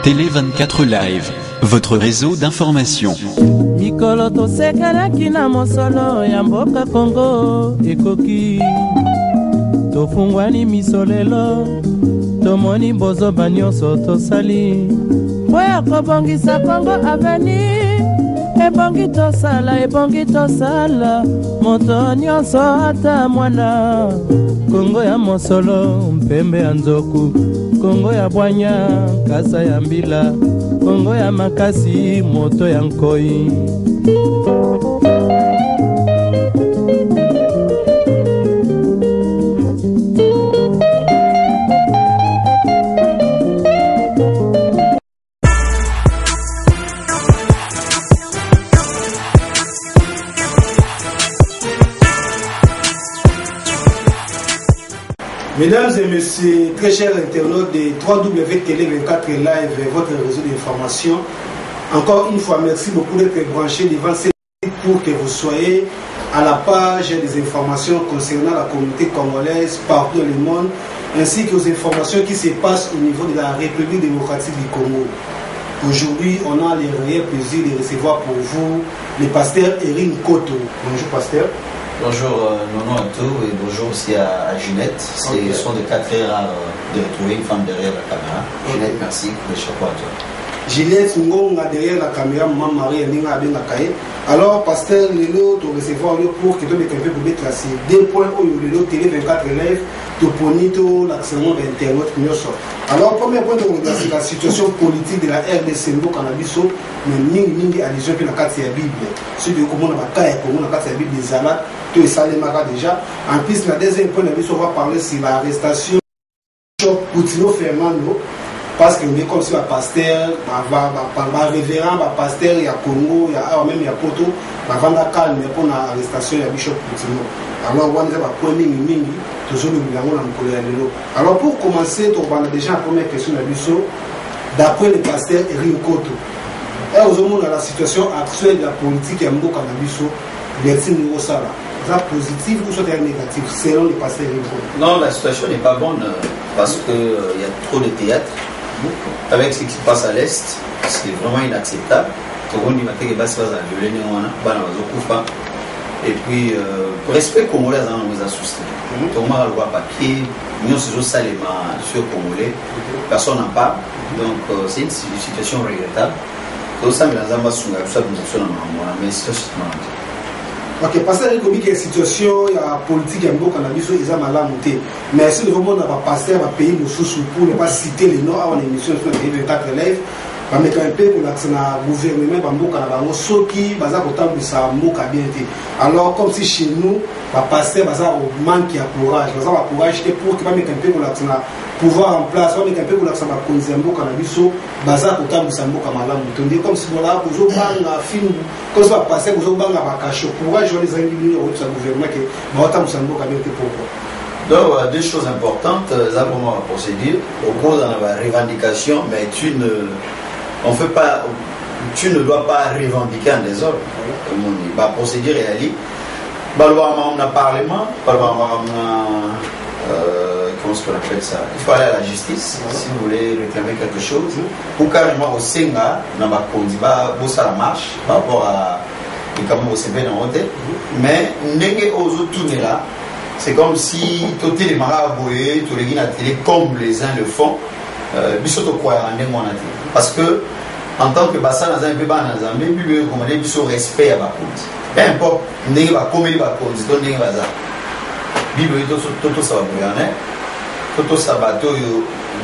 Télé 24 Live, votre réseau d'information. Mikolo tosekelaki na mosolo ya mboka Kongo ekoki tofungwani misolelo tomoni bozoba nyonso tosali oya kobongisa Kongo aveni ebongi tosala moto nyonso ata mwana Kongo ya mosolo mpembe ya nzoku Kongo ya bwanya kasa ya mbila Kongo ya makasi moto ya nkoi. Mesdames et messieurs, très chers internautes de www.télé24 Live, votre réseau d'information, encore une fois, merci beaucoup d'être branchés devant cette pour que vous soyez à la page des informations concernant la communauté congolaise partout dans le monde, ainsi que aux informations qui se passent au niveau de la République démocratique du Congo. Aujourd'hui, on a le réel plaisir de recevoir pour vous le pasteur Eric Koto. Bonjour pasteur. Bonjour Nono à tous et bonjour aussi à Ginette. C'est ce sont des cas très rares de retrouver une femme derrière la caméra. Ginette, merci pour le chapeau à toi. Ginette Ngonga derrière la caméra, maman Marie Ndinga Abenakaye. Alors, pasteur, Lelo, tu recevoir pour que tu me mettre ces deux points où Lelo Télé 24 Live, tu ponito l'accent d'internet. Alors, premier point c'est la situation politique de la RDC au Canabiso, mais Ningi allusion à la carte de la Bible. Celui de comment on va tailler, comment on a carte de la Bible des Alat, tu es salé déjà. En plus, la deuxième point, on va parler sur l'arrestation de Poutino Fernando. Parce que comme si un pasteur, un révérend, un pasteur, il y a Congo, il y a même il y a Poto, il y a calme pour l'arrestation de Bishop Poutino. Alors, on va premier mingi, toujours le bilan en colère. Alors, pour commencer, on va déjà la première question de Bishop, d'après le pasteur Eric Koto. Et aux hommes, dans la situation actuelle de la politique et Mboka Nabiso, les nouveaux salaires. Positif ou soit négatif selon les pasteurs Eric Koto? Non, la situation n'est pas bonne parce qu'il y a trop de théâtre. Avec ce qui se passe à l'Est, c'est vraiment inacceptable. Et puis, respect congolais, on nous a soustrait. Tout le monde a le droit papier, nous sommes sur congolais, personne n'en parle. Donc, c'est une situation regrettable. Tout ça, mais la ok, parce que la situation politique et cannabis ils ont mal monté. Mais si le monde n'a pas passé à payer nos sous pour ne pas citer les noms avant l'émission sur le 24 élèves, on met un peu pour le gouvernement, qui alors comme si chez nous, passer au manque de courage, courage pour que un peu pour pouvoir en place, on met un peu pour la cannabis, bazar pour tambu samboka malamu. Tondé comme si voilà, vous avez film, comme ça passer, vous avez un cache courage, on les a mis au gouvernement que vous samboka bien pourquoi. Donc, deux choses importantes, là pour moi, la procédure, au cours de la revendication, mais tu ne dois pas revendiquer un désordre. La procédure est allée. On a parlement, comment est-ce qu'on appelle ça? Il faut aller à la justice si vous voulez réclamer quelque chose. Pour carrément au Senga, dans ma conduite, ça marche par rapport à au CB dans l'hôtel. Mais n'est aux autres tourner là. C'est comme si tous les maraboués, tous les guinées comme les uns le font. Parce que en tant que bassin dans un peu bas dans un même lieu comme on dit respect à ma compte. Peu importe, n'est pas comme il va compte, donc n'est pas ça. Bible tout ça va gouverner, tout ça va tout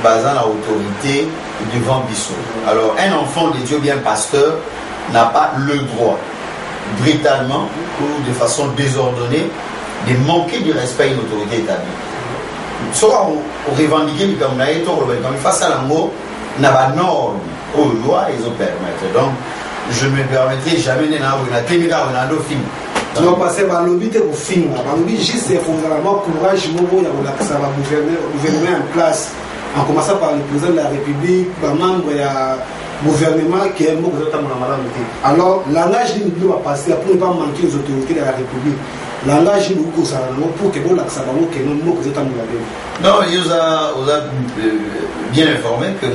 basant la autorité devant Bissot. Alors un enfant de Dieu bien pasteur n'a pas le droit brutalement ou de façon désordonnée de manquer du respect à une autorité établie. Soit on revendique comme on a été face à l'amour, n'a pas norme aux lois ils ont permettre. Donc je ne me permettrai jamais de film. Tu vas passer par le but au film. Le juste c'est vraiment courage, ça va gouverner en place. En commençant par le président de la République, par membre du gouvernement qui est mot de alors, langage nous doit passer pour ne pas manquer les autorités de la République. Langage nous pour que vous l'accès que nous mot non, il vous a bien informé que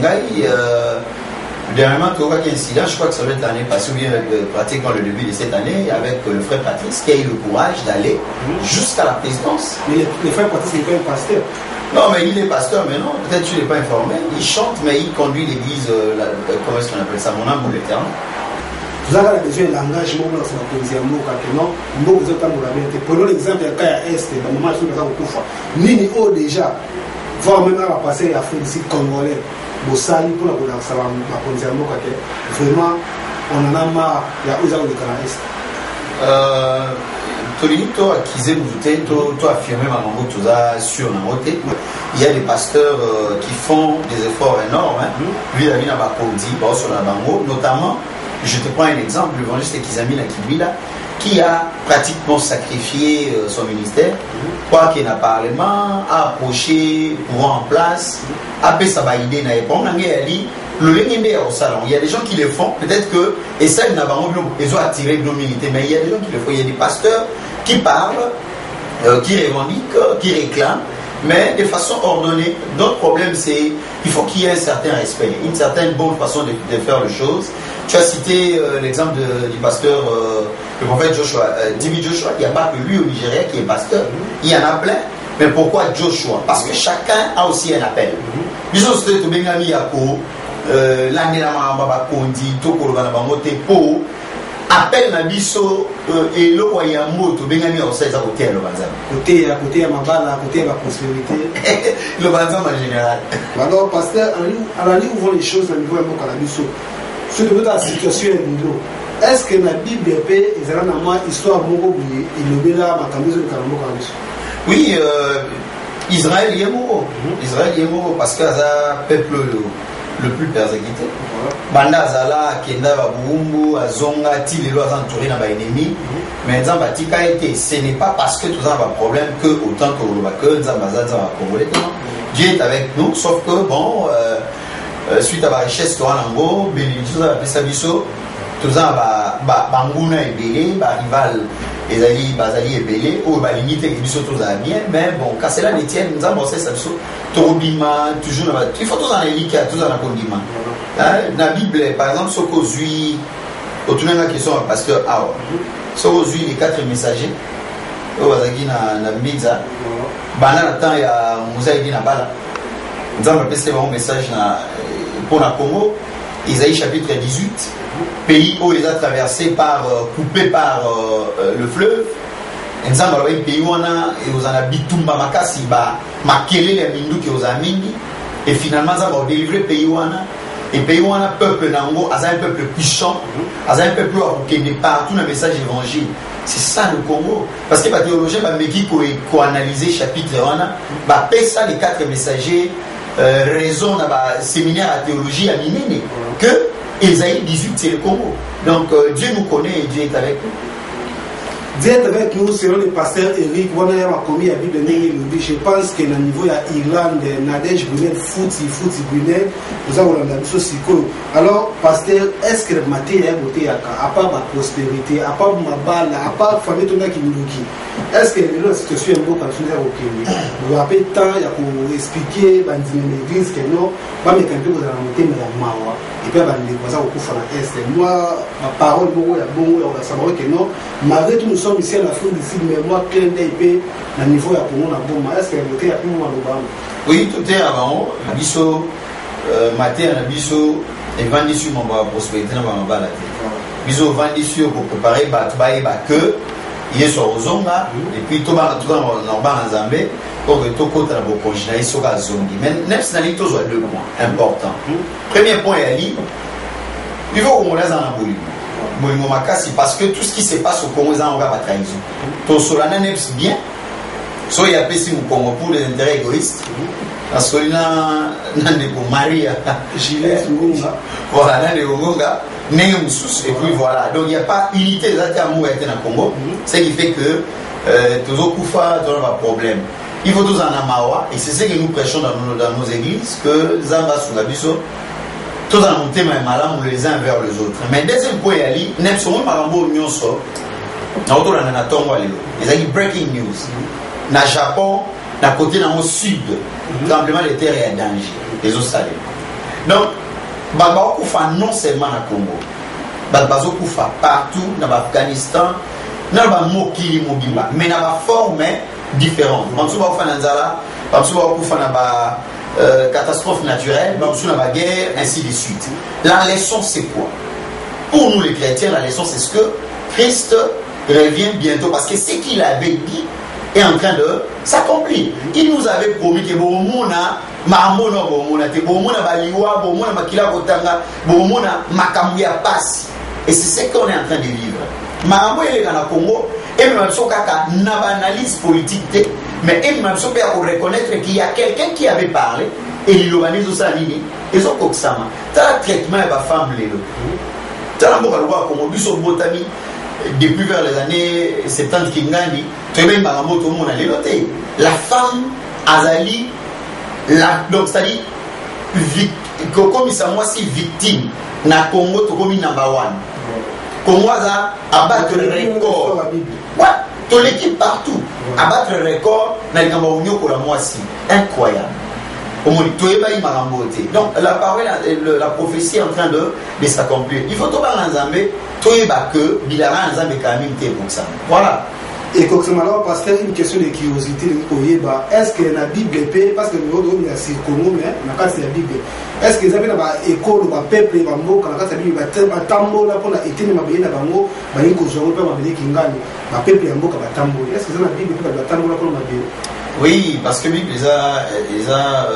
Dernièrement, tu vois qu'il y a un incident, je crois que ça doit être l'année passée, ou bien pratiquement le début de cette année, avec le frère Patrice, qui a eu le courage d'aller jusqu'à la présidence. Mais le frère Patrice n'est pas un pasteur. Non, mais il est pasteur, mais non, peut-être tu n'es pas informé. Il chante, mais il conduit l'église, comment est-ce qu'on appelle ça, mon âme pour l'éternel. Vous avez besoin de langage, mon nom, c'est la police, mon nom, mon vous êtes à mon avis. Prenons l'exemple de Kaya Est, dans le moment où nous avons Koufa. Nini O déjà, voir même à passer à Afrique ici, Congolais, Bossali, pour la police, vraiment, on en a marre, il y a aux de Kaya Est. Tolito akizé mouté, to affirmé ma mango tout ça sur la route. Il y a des pasteurs qui font des efforts énormes. Lui, il a mis dans ma condi, sur la bango, notamment. Je te prends un exemple, l'évangéliste Kizami Nakibila, qui a pratiquement sacrifié son ministère, quoi qu'il n'a pas parlement, a approché, pouvoir en place, a fait sa idée, n'a pas au salon. Il y a des gens qui le font, peut-être que, et ça, ils ont attiré l'humilité, mais il y a des gens qui le font. Il y a des pasteurs qui parlent, qui revendiquent, qui réclament, mais de façon ordonnée. Notre problème, c'est qu'il faut qu'il y ait un certain respect, une certaine bonne façon de faire les choses. Tu as cité l'exemple du pasteur, le prophète Joshua, David Joshua. Il n'y a pas que lui au Nigeria qui est pasteur, il y en a plein. Mais pourquoi Joshua? Parce que chacun a aussi un appel. Bisous, c'est tout bien ami Yako, l'année la mamba kondi, toko le banabangote po. Appel na biso et le royaume moto bengami au 16 à côté le banzam. Côté à ma balle, à côté à ma prospérité. Le banzam en général. Alors, pasteur, à la ligne où vont les choses au niveau de mon cannabis, surtout dans la situation de est-ce que la Bible est histoire de oublier et le là ma cannabis de cannabis? Oui, Israël est mort. Israël est mort parce que c'est un peuple le plus persécuté. Banda Zala, Kenda Babumbu, Azonga, Tilelo, entouré dans l'ennemi. Mais Nzambatika été, ce n'est pas parce que tout ça a un problème que autant que le Nzambaza va Congolais. Dieu est avec nous, sauf que bon, suite à la richesse qu'on a en gros, bénédiction ça va faire ça biso, tout ça va Banguna est belé, rival. Ezali bazali ebele ou ba limite que biso tous a bien mais bon quand cela les tienne nous avons ça biso torobima toujours il faut tous en élika tous en condiment la Bible par exemple ce qu'ozui otunanga question pasteur awa ce qu'ozui les 4 messagers au bazaki na miza bana na temps ya muzaidi na bala nous avons passé un message na pour la Congo Isaïe chapitre 18 pays où ils ont traversé coupé par le fleuve. Exemple, il y a un pays où ils ont bitumba makasi makele les mindu qui ont mingi et finalement ils ont délivré pays où et pays où peuple nango a un peuple puissant, a un peuple qui est partout dans le message évangile. C'est ça le Congo. Parce que les théologiens qui ont analysé chapitre 1, ça les 4 messagers raison dans le séminaire à théologie à Minene que Esaïe 18 c'est le Congo. Donc Dieu nous connaît et Dieu est avec nous. Dieu est avec nous selon le pasteur Eric. Je pense que le niveau de l'Irlande, Nadège Brunel, Fouti Brunel, nous avons la chose. Alors, pasteur, est-ce que le matin est à part ma prospérité, à part ma balle, à part la famille qui nous dit, est-ce que la situation est bonne quand tu es au Kenya? Vous avez le temps pour expliquer dans l'église que non, pas mes campagnes vous allez monter mais la mawa et puis les voisins au coup à l'est. Moi, ma parole, bon, on va savoir que non, malgré tout nous sommes ici à la fin d'ici, mais moi, plein d'épées, le niveau est pour moi, est-ce que le est pour moi, oui, tout est avant, Bisso, matin, Bisso, et vendu sur mon prospérité, dans ma balade. Bisso, vendu sur pour préparer, que, il est sur Ozonga, et puis tout dans Zambé, pour que tout côté de la congénère, il sera zongi. Mais neuf nationalités, tous 2 points importants. Premier point, il faut qu'on laisse en aboli. Parce que tout ce qui se passe au Congo, c'est un trahison. Tout cela n'est bien. Soit il y a pessi au Congo pour des intérêts égoïstes. Parce que là, on Maria, voilà, et puis voilà. Donc il n'y a pas unité des amours dans le Congo. Ce qui fait que tous les Koufa ont un problème. Il faut tous en amawa, et c'est ce que nous prêchons dans nos églises, que Zamba sous la biso, tous en monté mais malin les uns vers les autres. Mais deuxième point, il y a un peu marambo nyonso, na autour na tongo alelo. Ils ont breaking news. Na Japon, na côté dans le sud, tremblement de terre est en danger. Les autres salés. Donc, bakufa non seulement na Congo, bakufa partout dans l'Afghanistan, dans le mokili mobimba, mais dans la forme différente. Bansu bakufa na nzala, bansu bakufa na catastrophe naturelle, bansu na guerre, ainsi de suite. La leçon c'est quoi? Pour nous les chrétiens, la leçon c'est ce que Christ revient bientôt, parce que ce qu'il avait dit est en train de s'accomplir. Il nous avait promis que bomona mamona bomona te bomona baliwa bomona makila kotanga bomona makambu ya pasi, et c'est ce qu'on est en train de vivre. Mambo ele kana Congo et même so kaka na analyse politique, mais et même so pour reconnaître qu'il y a quelqu'un qui avait parlé et l'organise ça nini et so koksama ta traitement ba femme lelo ta mboka lwa Congo biso botami depuis vers les années 70 Kingani, la femme azali, donc c'est-à-dire, comme ça, moi, si victime, na Congo, tu comme number one. Congo a abattre le record. Ouais, tu l'équipe partout. Abattre le record, na l'Union pour la moitié. Incroyable. Donc la parole, la prophétie est en train de s'accomplir. Il faut tout balancer, tout que Bilara Nzambe quand même pour ça. Voilà. Et comme ça, parce que une question de curiosité, est-ce que la Bible est parce que nous avons un circonome, mais la Bible, est-ce que vous avez une école, un peuple, un mot, quand la Bible est un tambour, là pour la éternité, ma bien là, bango, bah il faut jouer pas ma bien qui gagne, ma peuple un mot comme un tambour. Est-ce que vous avez la Bible est un tambour là pour ma bien? Oui, parce que Bible les a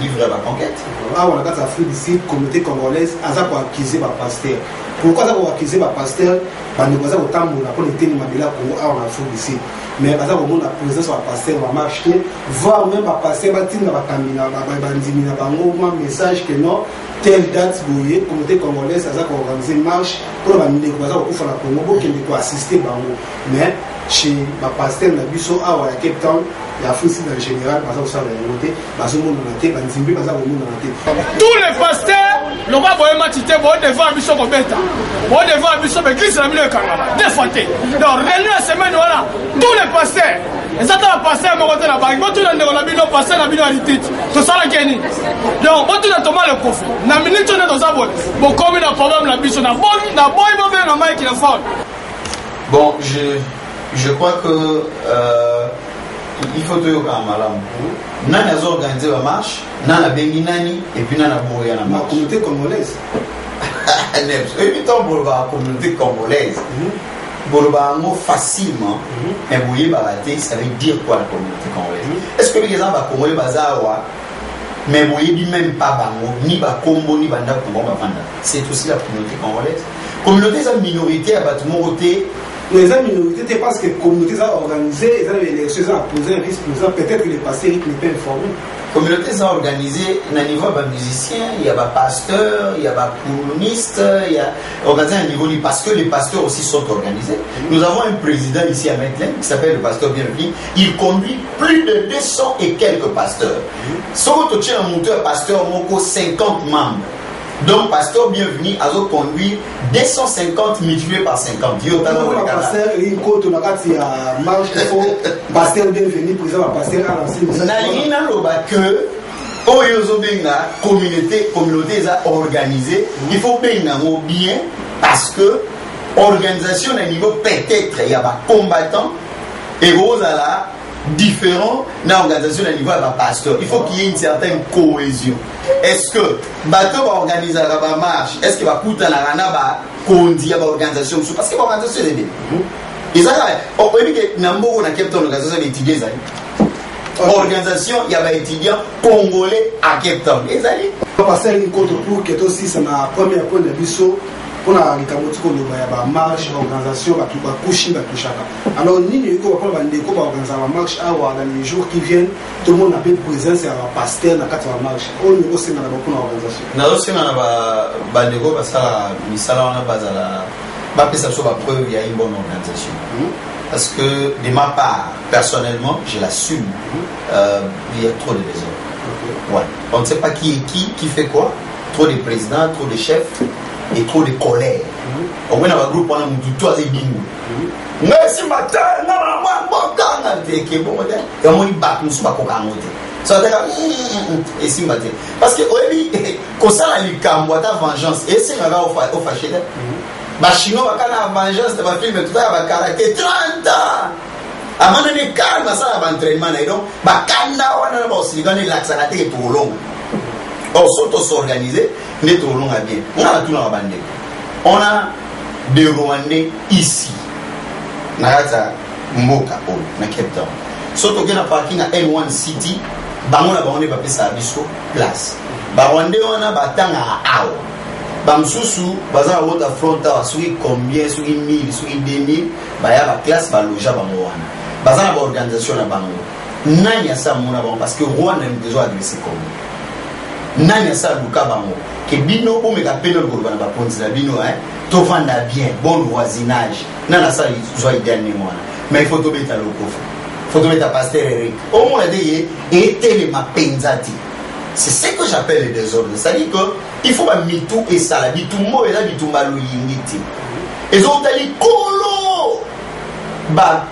livré à la conquête. Ah, on a quand Afrique d'ici, communauté congolaise, à ça pour accuser ma pasteur. Pourquoi ça pour accuser ma pasteur? Bah nous avons autant de pour l'été ma bila pour en Afrique d'ici. Mais à ça pour la présence sur la pasteur va marcher, voir même ma pasteur bâtir dans la camina, bandimina bango, un message que non, telle date bouillée, communauté congolaise, à ça pour organiser une marche pour la mine, pour ça pour faire la Congo, qui doit assister bango. Mais chez ma pasteur na biso à Cape Town, il y a aussi dans le général, tous les pasteurs n'ont pas voulu m'attiter, bon devant Bishop Obeta, bon devant Bishop Église la milieu Kangaba, deux fois. Donc, réunis la semaine, voilà, tous les pasteurs, et ça t'as passé à mon côté là-bas, ils vont tout dans le bino, passer la bino à l'ité, tout ça la Kenny. Donc, on tout dans Thomas le coffre, la minute on est dans sa boîte, bon, comme il a un problème, la biche, on a bon, il va venir la main qui la fait. Bon, je crois que il faut tout quand même. Nani a organisé la marche, nani a béni nani, et puis nani a bourré la marche. La communauté congolaise. Évidemment, pour la communauté congolaise, pour facilement, mais vous voyez, ça veut dire quoi la communauté congolaise? Est-ce que les gens vont congolais bazawa, mais vous voyez même pas bango, ni ba combo, ni banda combo, c'est aussi la communauté congolaise. Communauté, c'est une minorité à bâtiment côté. Les minorités, parce que la communauté a organisé, ils ont l'élection, ils ont posé un risque, peut-être que les pasteurs n'est pas informés. La communauté a organisé, à niveau des musiciens, il y a des pasteurs, il y a des colonistes, il y a organisé à niveau du parce que les pasteurs aussi sont organisés. Nous avons un président ici à Maitland qui s'appelle le pasteur Bienvenu. Il conduit plus de 200 et quelques pasteurs. Si vous avez un pasteur, il y a 50 membres. Donc, pasteur Bienvenu a conduit 250 multiplié par 50. Pasteur, il côté a marche, pasteur Bienvenu, président pasteur à communauté organisée, il faut bien parce que organisation à niveau peut-être il y a des combattants et vous allez différents dans l'organisation à niveau de pasteur. Il faut qu'il y ait une certaine cohésion. Est-ce que bateau va organiser la marche? Est-ce qu'il va coûter la rana conduire l'organisation? Parce que l'organisation est bien. Et ça, on peut dire que Nambo a Cape Town l'organisation d'étudier ça. Organisation, il y a des étudiants congolais à Cape Town. Et ça dit. On va passer une compte pour que aussi c'est ma première point de vue. On a les camoufles qu'on a marche, organisation, qui va coucher, qui chaka. Alors, ni les gens qui vont organiser la marche, dans les jours qui viennent, tout le monde a bien présence à la pasteur dans la marche. On est aussi dans la organisation. Nous aussi dans la bandego parce que misala on a pas la ça soit preuve il y a une bonne organisation. Parce que de ma part, personnellement, je l'assume. Il y a trop de désordre. Ouais. On ne sait pas qui est qui fait quoi. Trop de présidents, trop de chefs. Et trop de colère. Au moins, dans le groupe, on a tout à bingo. Mais si matin, ça va et si matin parce que oui quand ça la likambo ta vengeance et c'est va au fâché ba chinois va kana vengeance de ba film tout ça va karaté 30 ans amana ne calme ça va entraînement et donc ba kana wana ba aussi gagner l'accélérateur pour long on s'organiser les trop long à bien on a tout dans la bande on a des Rwandais ici na mboka on na Cape Town surtout que na parking à N1 City bango na bango ne pas pesa biso place ba Rwandais on a batanga awa bamsusu baza wota fronta sui combien sui 1000 sui 2000 ba ya ba classe ba loja bango wana baza na ba organisation na bango nani asa mona bango parce que Rwanda ne besoin adresser comme nani asa luka bango que bino o meka peno ko bana ba ponzi la bino to vanda bien bon voisinage nana sa zo idée ni mona mais il faut to beta lokofa faut to beta pasteur Eric au moins de était les mapenzati c'est ce que j'appelle le désordre c'est-à-dire que il faut pas mitou et ça la bitou mo et la bitou malu yingiti et zo tali kolo ba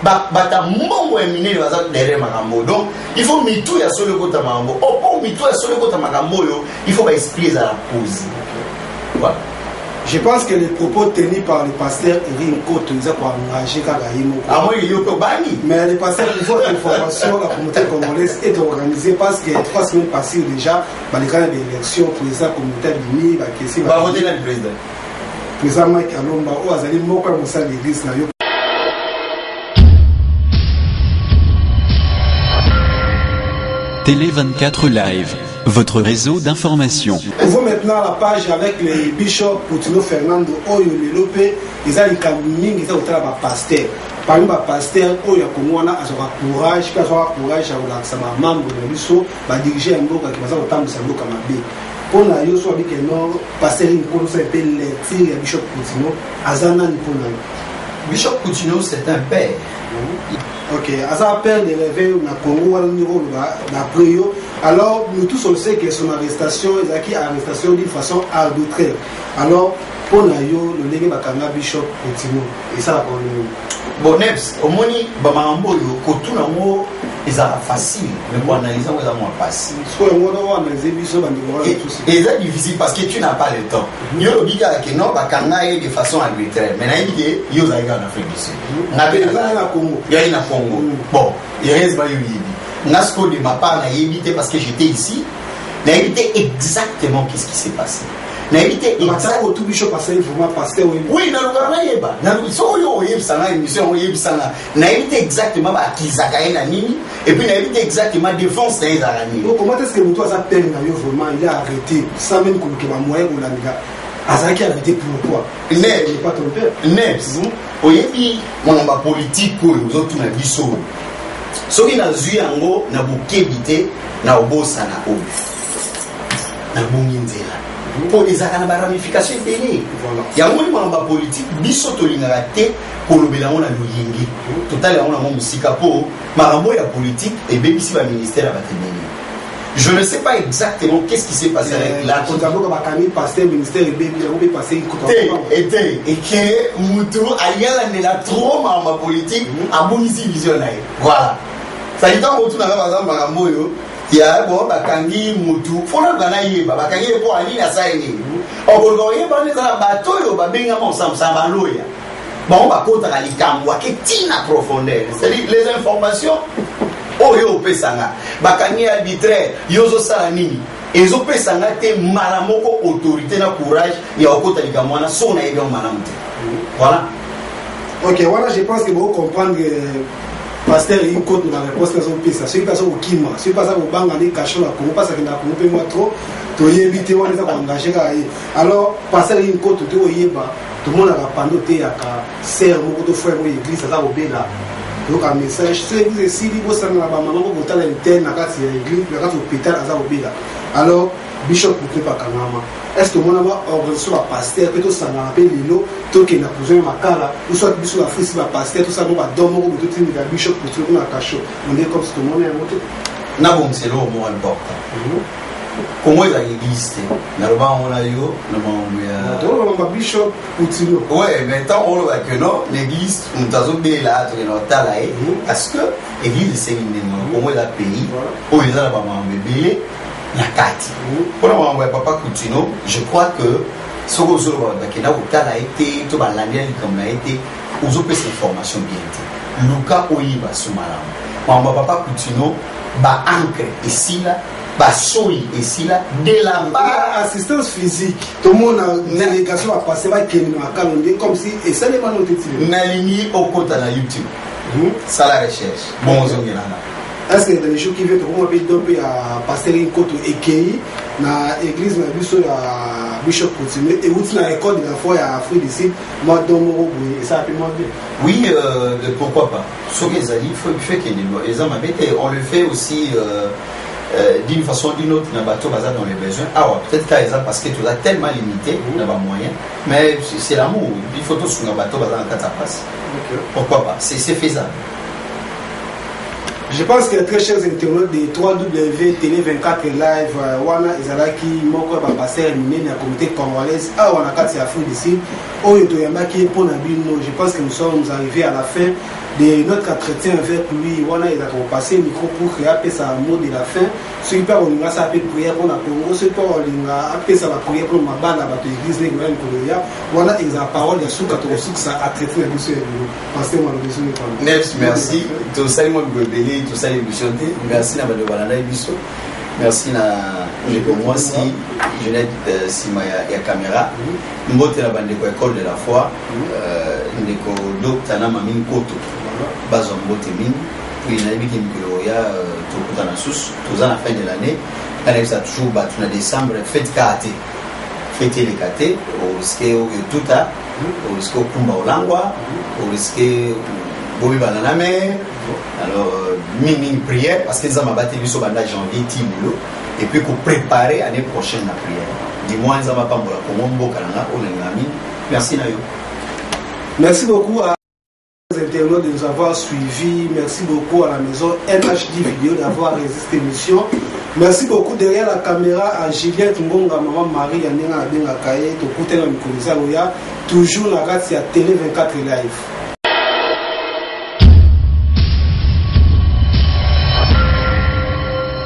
ta mbongo emine baza derrière makambo donc il faut mitou ya solo kota makambo o po mitou ya solo kota makambo yo il faut ba expliquer à la pause voilà. Je pense que les propos tenus par le pasteur Eric Nkoto ils ont engagé Kagaïmo. Ah moi il y a bani. Mais le pasteur il faut information la communauté congolaise est organisée parce que 3 semaines passées déjà les grandes élections président communautaire bini ba kesi ba voter le président. Président Mike Alomba o azali moko ya mosala l'église na yo. Télé 24 Live, votre réseau d'information. On voit maintenant la page avec les bishops Poutino Fernando Oyo Lelope, ils ont les caminings, ils ont le pasteur. Parmi les pasteurs, Oyo Komwana a son courage, qui a son courage à relaxer ma membre de l'USO, va diriger un bloc qui va s'en temps de sa bloc à ma baie. Pour la yo soit dit que non, pasteur il nous fait les tirs Bishop Poutino, Azana Nipouna. Bishop Poutino c'est un père. Ok, à ça appelle les réveils au Congo, au niveau de la prière. Alors, nous tous on sait que son arrestation est acquis arrestation d'une façon arbitraire. Alors, pour nous, le légué Bakanga Bishop Poutino, et ça va bon, Neps, au moni, Bamambo, Kotuna Mo, ils ont facile, mais pour analyser, ils ont moins facile. Et c'est difficile parce que tu n'as pas le temps. Il y a le biga qui non, Bakanga est de façon arbitraire. Mais il y a des gens en Afrique du Sud. Il y a une Congo. Bon, il reste pas eu. Nasco de ma part n'a évité parce que j'étais ici, n'a évité exactement qu'est-ce qui s'est passé. N'a évité exactement tout bichot passé vraiment pasteur oui na lugara yeba na so yo yebsana émission yebsana n'a évité exactement ba kizaka na nini et puis n'a évité exactement défense na ezalani. Donc comment est-ce que mutu a peine na yo vraiment il est arrêté sans même que le moyen pour la liga azaki arrêté pourquoi il n'est pas ton père neps oyebi mwana politique ko yo zo tuna biso soki na zui yango na bokebite na obosa na oyo na bongi nzela pour les ramifications télé yango ni mwana politique biso tolingaka te kolobela ngo na loyenge total yango na mo musika po makambo ya politique ebebisi ba ministère ya batemeni. Je ne sais pas exactement qu'est-ce qui s'est passé avec la pasteur ministère et passé et que mutu ayala ne la trop ma politique a bonisi vision là voilà ça dit donc mutu na ba za makambo yo ya bo bakangi mutu fona gana yeba bakangi po ani na saini okolgo yeba ne za bato yo babenga mo samsa baloya bon ba kota ka likambo ke tina profondeur c'est les informations oyo pesanga bakangi arbitraire yozo sala nini ezo pesanga te malamoko autorité na courage ya okota likambo na sona yeba malamu voilà. Ok, voilà, je pense que vous comprenez pasteur il compte dans la réponse à son piste. Celui qui au Kima, celui qui au Banga des cachons là, comment pas ça qu'il a coupé moi trop, tu y éviter on les a engagés là. Alors pasteur il compte tout au Yeba, tout le monde a pandoté à serre mon autre frère mon église ça au Béla. Donc un message, c'est vous si vous savez là maman vous botter l'interne à l'église, à l'hôpital à au Béla. Alors Bishop ne peut pas Kanama. Est-ce que mon avoir organisé la pasteur, peut-être ça m'a rappelé l'îlot, tout qui n'a besoin de ma cara, ou soit Bishop la frise la pasteur, tout ça, nous va dormir ou tout le monde Bishop pour tout le monde à cachot. On est comme si tout le monde est monté. N'a bon, c'est le mot important. Congo est l'église. Normalement, on a eu le Bishop Poutino. Ouais, mais tant on voit que non, l'église, nous avons bien là, parce que l'église, c'est une Congo est le pays où ils ont un bébé, la carte. Pour le moment, papa Poutino, je crois que ce que vous avez été, tout l'année comme a été, vous avez cette information bien. Lucas Oyiba Soumaram. Papa Poutino, ba ancre ici là. Basoi et si là de la assistance physique tout le monde a une délégation à passer va comme si et ça les mains ont été n'aligné au compte à la YouTube ça la recherche bon est-ce que dans les jours qui viennent on va donc à passer une côte écueilli na église na biso ya Bishop Poutino et où na école de la foi à Afrique du Sud moi donc et ça peut demander oui pourquoi pas ce que ça dit il faut faire qu'il les hommes on le fait aussi d'une façon ou d'une autre, dans les besoins. Ah ouais, peut-être parce que tu as tellement limité, on n'a pas moyen. Mais c'est l'amour. Il faut tout sur un bateau dans la passe. Pourquoi pas? C'est faisable. Je pense que très chers internautes de 3W Télé 24 Live, wana ezalaki moko ba passer minene na communauté congolaise, ah wana kati ya Afrique du Sud, oyo toyambaki pour na bino. Je pense que nous sommes arrivés à la fin de notre entretien avec lui. Wana ezaka passer micro pour créer sa mot de la fin. Ceux qui peuvent on ça appelle prière pour la Congo, ceux qui peuvent on appeler ça la prière pour ma bande à l'église de Noël Colombia. Wana ezaka parole de sous 4 sous ça a traité de monsieur pasteur moi le besoin de merci. Tout ça moi béni tout ça les chanter. Merci na bado balanda biso. Merci na pour moi si je n'ai si ma ya caméra. Mbote la bande ko école de la foi. Ndeko docteur na mamine koto. Bazo mbote mine. Puis na biki mikolo ya to kutana sus. Tous à la fin de l'année. On ça toujours battu na décembre fête kate. Fêter les kate au risque au tuta. Au risque au kumba olangwa. Au risque Bobi banana mais alors mini prière parce que ça m'a battu sur banda janvier timilo et puis pour préparer l'année prochaine la prière. Dis-moi ça va pas pour la Comombo Kalanga au Lengami. Merci Nayo. Merci beaucoup à les internautes de nous avoir suivis. Merci beaucoup à la maison NHD Vidéo d'avoir résisté l'émission. Merci beaucoup derrière la caméra à Juliette Ngonga, maman Marie, Yanenga Abenga Kaye, Tokutena Mikolisa Loya, toujours la race à Télé 24 Live.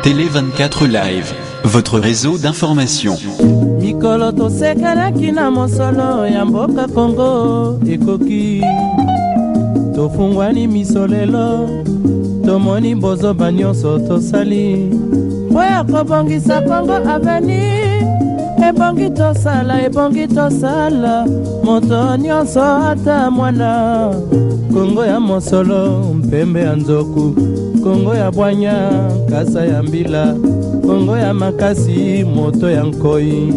Télé 24 Live, votre réseau d'information. Mikolo tosekelaki na mosolo ya mboka Congo ekoki tofungwani misolelo tomoni bozoba nyonso tosali oya kobongisa Congo aveni ebongi tosala moto nyonso ata mwana Congo ya mosolo mpembe ya nzoku Congo ya bwanya kasa ya mbila Congo ya makasi moto ya nkoi